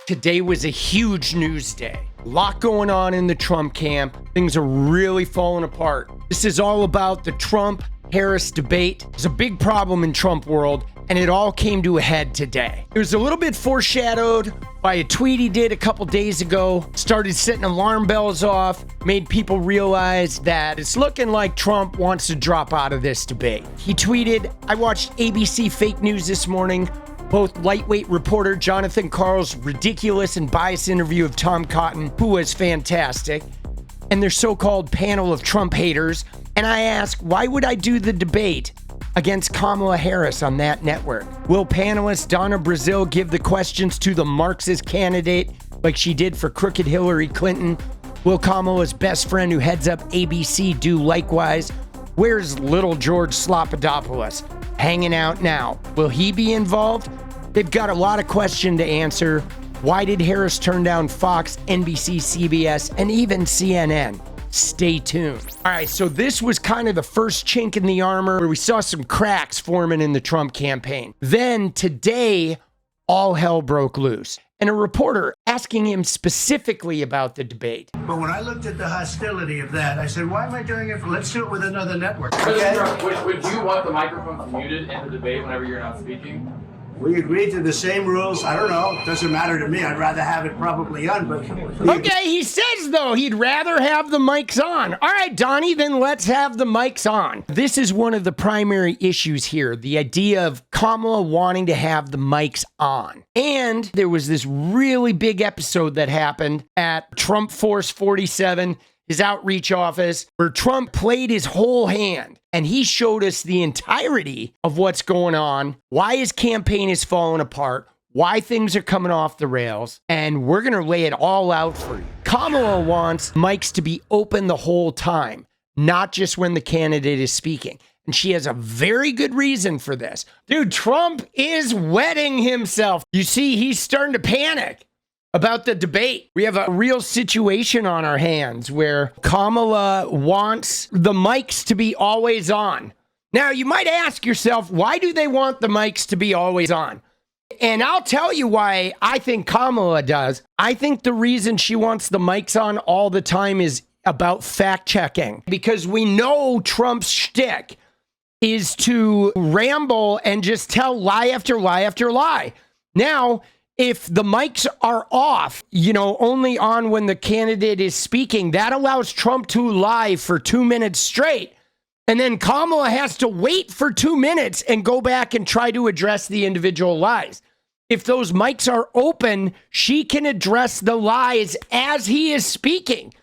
Today was a huge news day. A lot going on in the Trump camp. Things are really falling apart. This is all about the Trump-Harris debate. There's a big problem in Trump world, and it all came to a head today. It was a little bit foreshadowed by a tweet he did a couple days ago, started setting alarm bells off, made people realize that it's looking like Trump wants to drop out of this debate. He tweeted, I watched ABC fake news this morning. Both lightweight reporter Jonathan Karl's ridiculous and biased interview of Tom Cotton, who was fantastic, and their so-called panel of Trump haters. And I ask, why would I do the debate against Kamala Harris on that network? Will panelist Donna Brazile give the questions to the Marxist candidate like she did for crooked Hillary Clinton? Will Kamala's best friend who heads up ABC do likewise? Where's little George Slopadopoulos hanging out now? Will he be involved? They've got a lot of questions to answer. Why did Harris turn down Fox, NBC, CBS, and even CNN? Stay tuned. All right, so this was kind of the first chink in the armor where we saw some cracks forming in the Trump campaign. Then today, all hell broke loose. And a reporter asking him specifically about the debate. But when I looked at the hostility of that, I said, why am I doing it? Let's do it with another network. Okay? Would you want the microphones muted in the debate whenever you're not speaking? We agreed to the same rules. I don't know. It doesn't matter to me. I'd rather have it probably on, but... Okay, he says, though, he'd rather have the mics on. All right, Donnie, then let's have the mics on. This is one of the primary issues here, the idea of Kamala wanting to have the mics on. And there was this really big episode that happened at Trump Force 47, his outreach office, where Trump played his whole hand. And he showed us the entirety of what's going on, why his campaign is falling apart, why things are coming off the rails, and we're going to lay it all out for you. Kamala wants mics to be open the whole time, not just when the candidate is speaking. And she has a very good reason for this. Dude, Trump is wetting himself. You see, he's starting to panic about the debate. We have a real situation on our hands where Kamala wants the mics to be always on. Now, you might ask yourself, why do they want the mics to be always on? And I'll tell you why I think Kamala does. I think the reason she wants the mics on all the time is about fact checking, because we know Trump's shtick is to ramble and just tell lie after lie after lie. Now, if the mics are off, only on when the candidate is speaking, that allows Trump to lie for 2 minutes straight. And then Kamala has to wait for 2 minutes and go back and try to address the individual lies. If those mics are open, she can address the lies as he is speaking.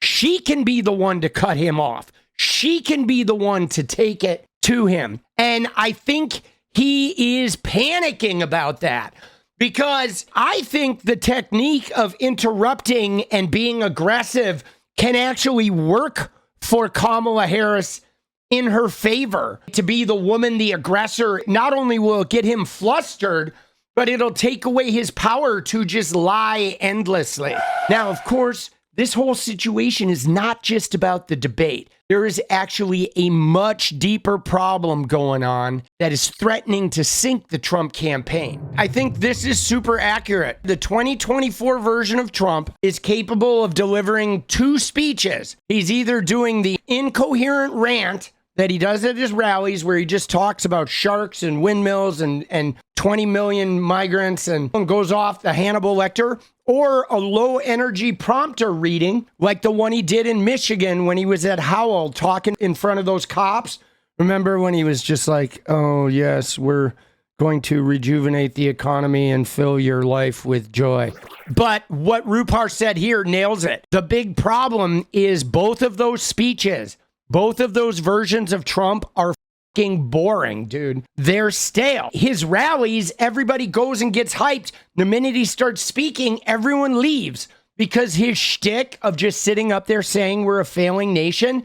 She can be the one to cut him off. She can be the one to take it to him. And I think he is panicking about that. Because I think the technique of interrupting and being aggressive can actually work for Kamala Harris in her favor. To be the woman, the aggressor, not only will it get him flustered, but it'll take away his power to just lie endlessly. Now, of course, this whole situation is not just about the debate. There is actually a much deeper problem going on that is threatening to sink the Trump campaign. I think this is super accurate. The 2024 version of Trump is capable of delivering 2 speeches. He's either doing the incoherent rant that he does at his rallies where he just talks about sharks and windmills and 20 million migrants and goes off the Hannibal Lecter, or a low energy prompter reading like the one he did in Michigan when he was at Howell talking in front of those cops. Remember when he was just like, oh yes, we're going to rejuvenate the economy and fill your life with joy. But what Rupar said here nails it. The big problem is both of those speeches, both of those versions of Trump are fucking boring, dude. They're stale. His rallies, everybody goes and gets hyped. The minute he starts speaking, everyone leaves because his shtick of just sitting up there saying we're a failing nation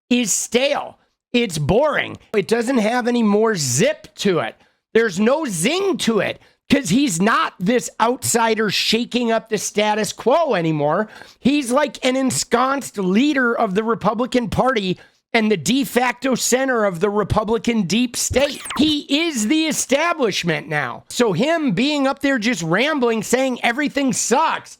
is stale. It's boring. It doesn't have any more zip to it. There's no zing to it because he's not this outsider shaking up the status quo anymore. He's like an ensconced leader of the Republican Party and the de facto center of the Republican deep state. He is the establishment now. So him being up there just rambling, saying everything sucks,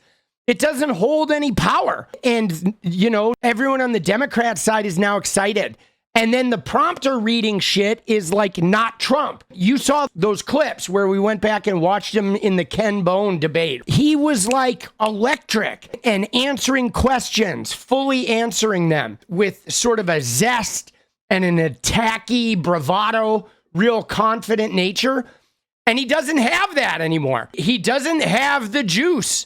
it doesn't hold any power. And, you know, everyone on the Democrat side is now excited. And then the prompter reading shit is like not Trump. You saw those clips where we went back and watched him in the Ken Bone debate. He was like electric and answering questions, fully answering them with sort of a zest and an attacky bravado, real confident nature. And he doesn't have that anymore. He doesn't have the juice.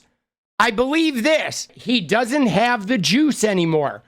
I believe this. He doesn't have the juice anymore.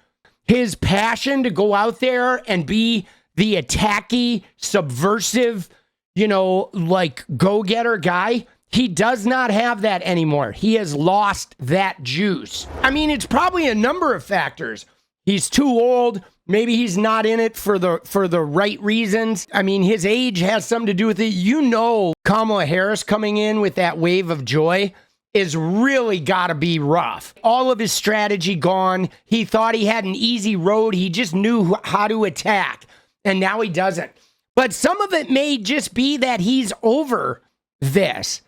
His passion to go out there and be the attacky, subversive, you know, like go-getter guy, he does not have that anymore. He has lost that juice. I mean, it's probably a number of factors. He's too old. Maybe he's not in it for the right reasons. I mean, his age has something to do with it. You know, Kamala Harris coming in with that wave of joy is really got to be rough. All of his strategy gone. He thought he had an easy road. He just knew how to attack, and now he doesn't. But some of it may just be that he's over this,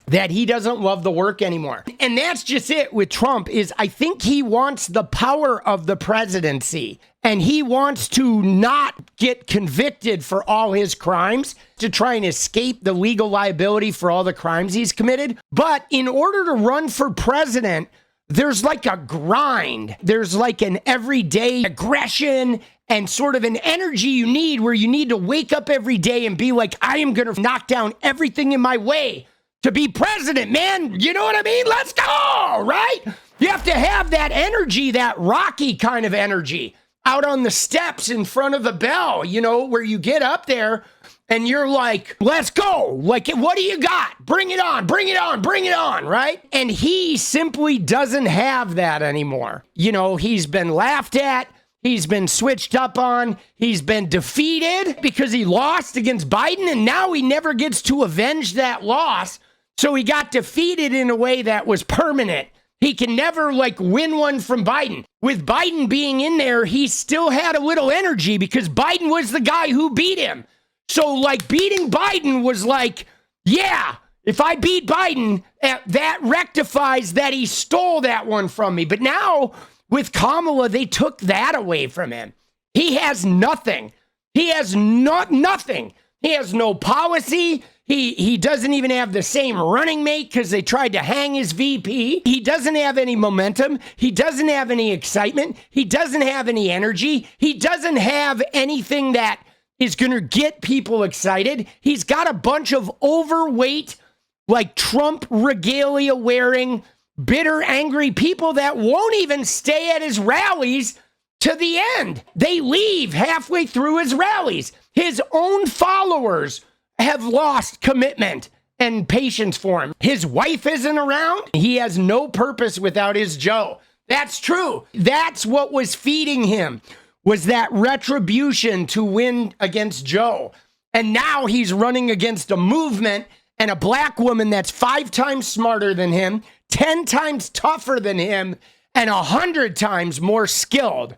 that he doesn't love the work anymore. And that's just it with Trump is I think he wants the power of the presidency, and he wants to not get convicted for all his crimes to try and escape the legal liability for all the crimes he's committed. But in order to run for president, there's like a grind. There's like an everyday aggression and sort of an energy you need where you need to wake up every day and be like, I am going to knock down everything in my way to be president, man. You know what I mean? Let's go, right? You have to have that energy, that Rocky kind of energy out on the steps in front of the bell, you know, where you get up there and you're like, let's go. Like, what do you got? Bring it on, bring it on, bring it on, right? And he simply doesn't have that anymore. You know, he's been laughed at. He's been switched up on. He's been defeated because he lost against Biden, and now he never gets to avenge that loss. So he got defeated in a way that was permanent. He can never like win one from Biden. With Biden being in there, he still had a little energy because Biden was the guy who beat him. So like beating Biden was like, yeah, if I beat Biden, that rectifies that he stole that one from me. But now with Kamala, they took that away from him. He has nothing. He has nothing. He has no policy. He doesn't even have the same running mate because they tried to hang his VP. He doesn't have any momentum. He doesn't have any excitement. He doesn't have any energy. He doesn't have anything that is going to get people excited. He's got a bunch of overweight, like Trump regalia wearing, bitter, angry people that won't even stay at his rallies to the end. They leave halfway through his rallies. His own followers have lost commitment and patience for him. His wife isn't around. He has no purpose without his Joe. That's true. That's what was feeding him, was that retribution to win against Joe. And now he's running against a movement and a black woman that's 5 times smarter than him, 10 times tougher than him, and 100 times more skilled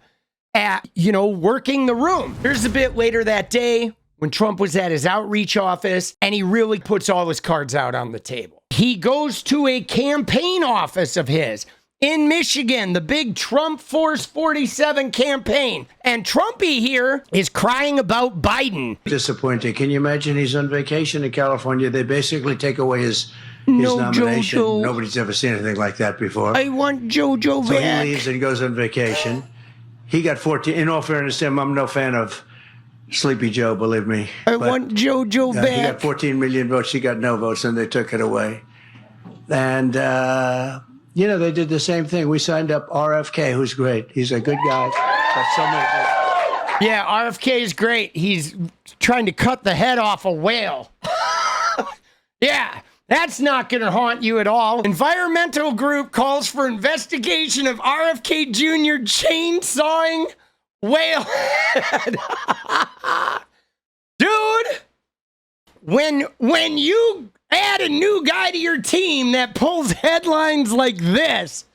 at, you know, working the room. Here's a bit later that day when Trump was at his outreach office, and he really puts all his cards out on the table. He goes to a campaign office of his in Michigan, the big Trump Force 47 campaign. And Trumpy here is crying about Biden. Disappointing. Can you imagine he's on vacation in California? They basically take away his nomination. Jojo. Nobody's ever seen anything like that before. I want Jojo So back. he leaves and goes on vacation. He got 14. In all fairness to him, I'm no fan of Sleepy Joe, believe me. I want Jojo back. He got 14 million votes. He got no votes, and they took it away. And, you know, they did the same thing. We signed up RFK, who's great. He's a good guy. Got so many. Yeah, RFK is great. He's trying to cut the head off a whale. Yeah, that's not going to haunt you at all. Environmental group calls for investigation of RFK Jr. chainsawing whale head. Dude, when you add a new guy to your team that pulls headlines like this,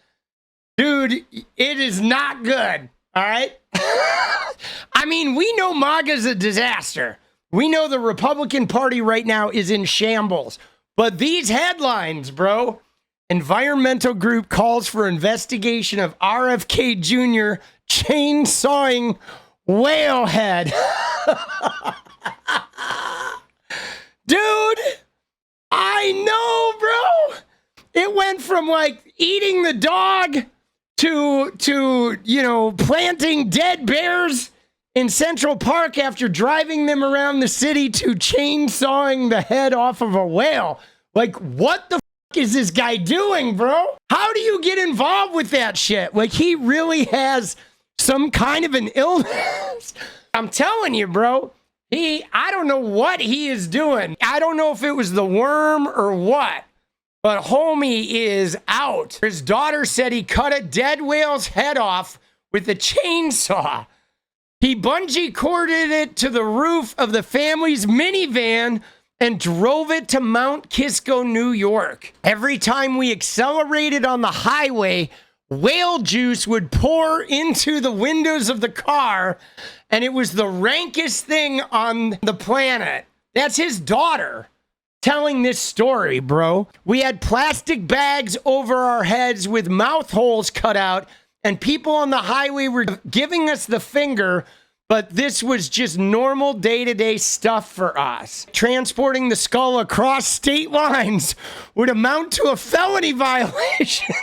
dude, it is not good. All right? I mean, we know MAGA's a disaster. We know the Republican Party right now is in shambles. But these headlines, bro, environmental group calls for investigation of RFK Jr. chainsawing whale head. Dude, I know, bro. It went from like eating the dog to you know, planting dead bears in Central Park after driving them around the city to chainsawing the head off of a whale. Like, what the fuck is this guy doing, bro? How do you get involved with that shit? Like, he really has some kind of an illness. I'm telling you, bro. I don't know what he is doing. I don't know if it was the worm or what, but homie is out. His daughter said he cut a dead whale's head off with a chainsaw. He bungee corded it to the roof of the family's minivan and drove it to Mount Kisco, New York. Every time we accelerated on the highway, whale juice would pour into the windows of the car, and it was the rankest thing on the planet. That's his daughter telling this story, bro. We had plastic bags over our heads with mouth holes cut out, and people on the highway were giving us the finger, but this was just normal day-to-day stuff for us. Transporting the skull across state lines would amount to a felony violation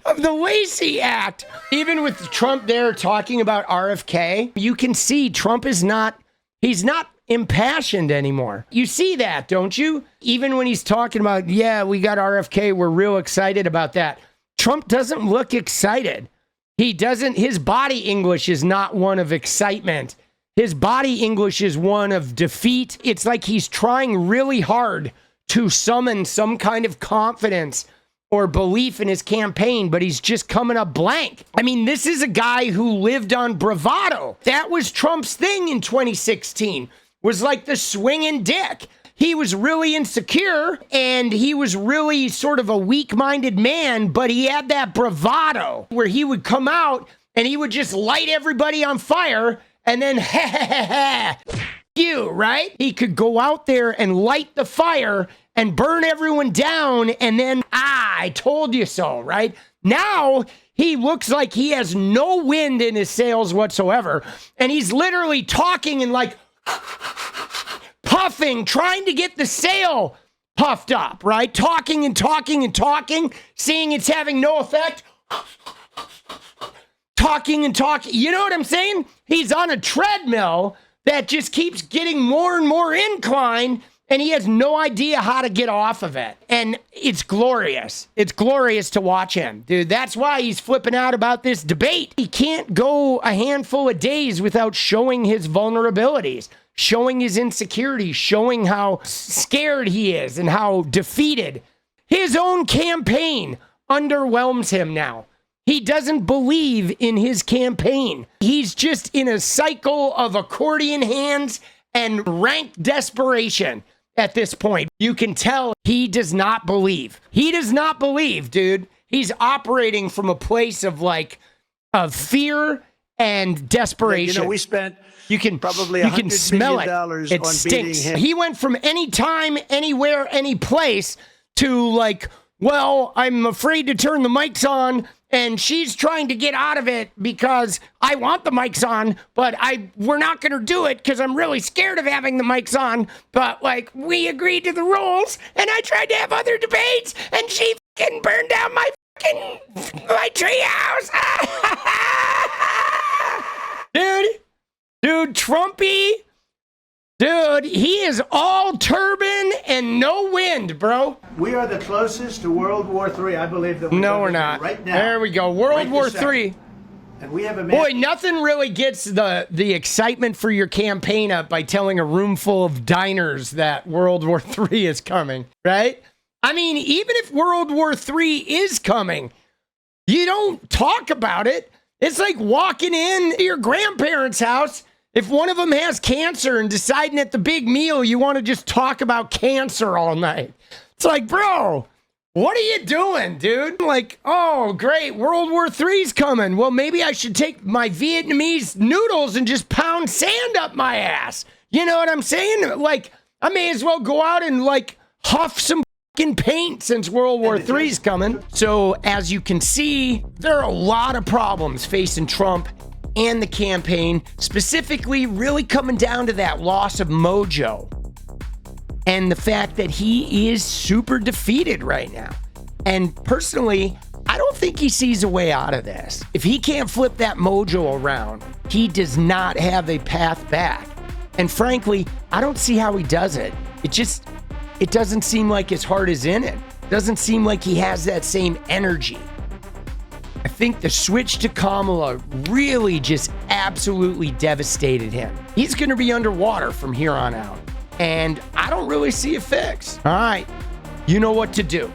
of the Lacey Act. Even with Trump there talking about RFK, you can see Trump is he's not impassioned anymore. You see that, don't you? Even when he's talking about, yeah, we got RFK, we're real excited about that. Trump doesn't look excited. He doesn't, his body English is not one of excitement. His body English is one of defeat. It's like he's trying really hard to summon some kind of confidence or belief in his campaign, but he's just coming up blank. I mean, this is a guy who lived on bravado. That was Trump's thing in 2016, was like the swinging dick. He was really insecure and he was really sort of a weak-minded man, but he had that bravado where he would come out and he would just light everybody on fire and then, you, right? He could go out there and light the fire and burn everyone down and then, I told you so, right? Now, he looks like he has no wind in his sails whatsoever, and he's literally talking and like, puffing, trying to get the sail puffed up, right? Talking and talking and talking, seeing it's having no effect. Talking and talking. You know what I'm saying? He's on a treadmill that just keeps getting more and more incline, and he has no idea how to get off of it. And it's glorious. It's glorious to watch him, dude. That's why he's flipping out about this debate. He can't go a handful of days without showing his vulnerabilities, showing his insecurities, showing how scared he is and how defeated. His own campaign underwhelms him now. He doesn't believe in his campaign. He's just in a cycle of accordion hands and rank desperation at this point. You can tell he does not believe. He does not believe, dude. He's operating from a place of fear and desperation. You know, we spent probably you can smell it. It on stinks. beating him. He went from any time, anywhere, any place to like, well, I'm afraid to turn the mics on, and she's trying to get out of it because I want the mics on, but we're not going to do it because I'm really scared of having the mics on. But like, we agreed to the rules, and I tried to have other debates, and she fucking burned down my tree house. Dude, Trumpy, dude, he is all turban and no wind, bro. We are the closest to World War III, I believe, that we're not. Right now. There we go. World War III. And we have a Boy, nothing really gets the excitement for your campaign up by telling a room full of diners that World War III is coming, right? I mean, even if World War III is coming, you don't talk about it. It's like walking in your grandparents' house. If one of them has cancer and deciding at the big meal you want to just talk about cancer all night. It's like, bro, What are you doing, dude? Like, oh, great, World War III's coming. Well, maybe I should take my Vietnamese noodles and just pound sand up my ass. You know what I'm saying? Like, I may as well go out and, like, huff some fucking paint since World War III's coming. So, as you can see, there are a lot of problems facing Trump and the campaign, specifically really coming down to that loss of mojo. And the fact that he is super defeated right now. And personally, I don't think he sees a way out of this. If he can't flip that mojo around, he does not have a path back. And frankly, I don't see how he does it. It doesn't seem like his heart is in it. Doesn't seem like he has that same energy. I think the switch to Kamala really just absolutely devastated him. He's going to be underwater from here on out. And I don't really see a fix. All right, you know what to do.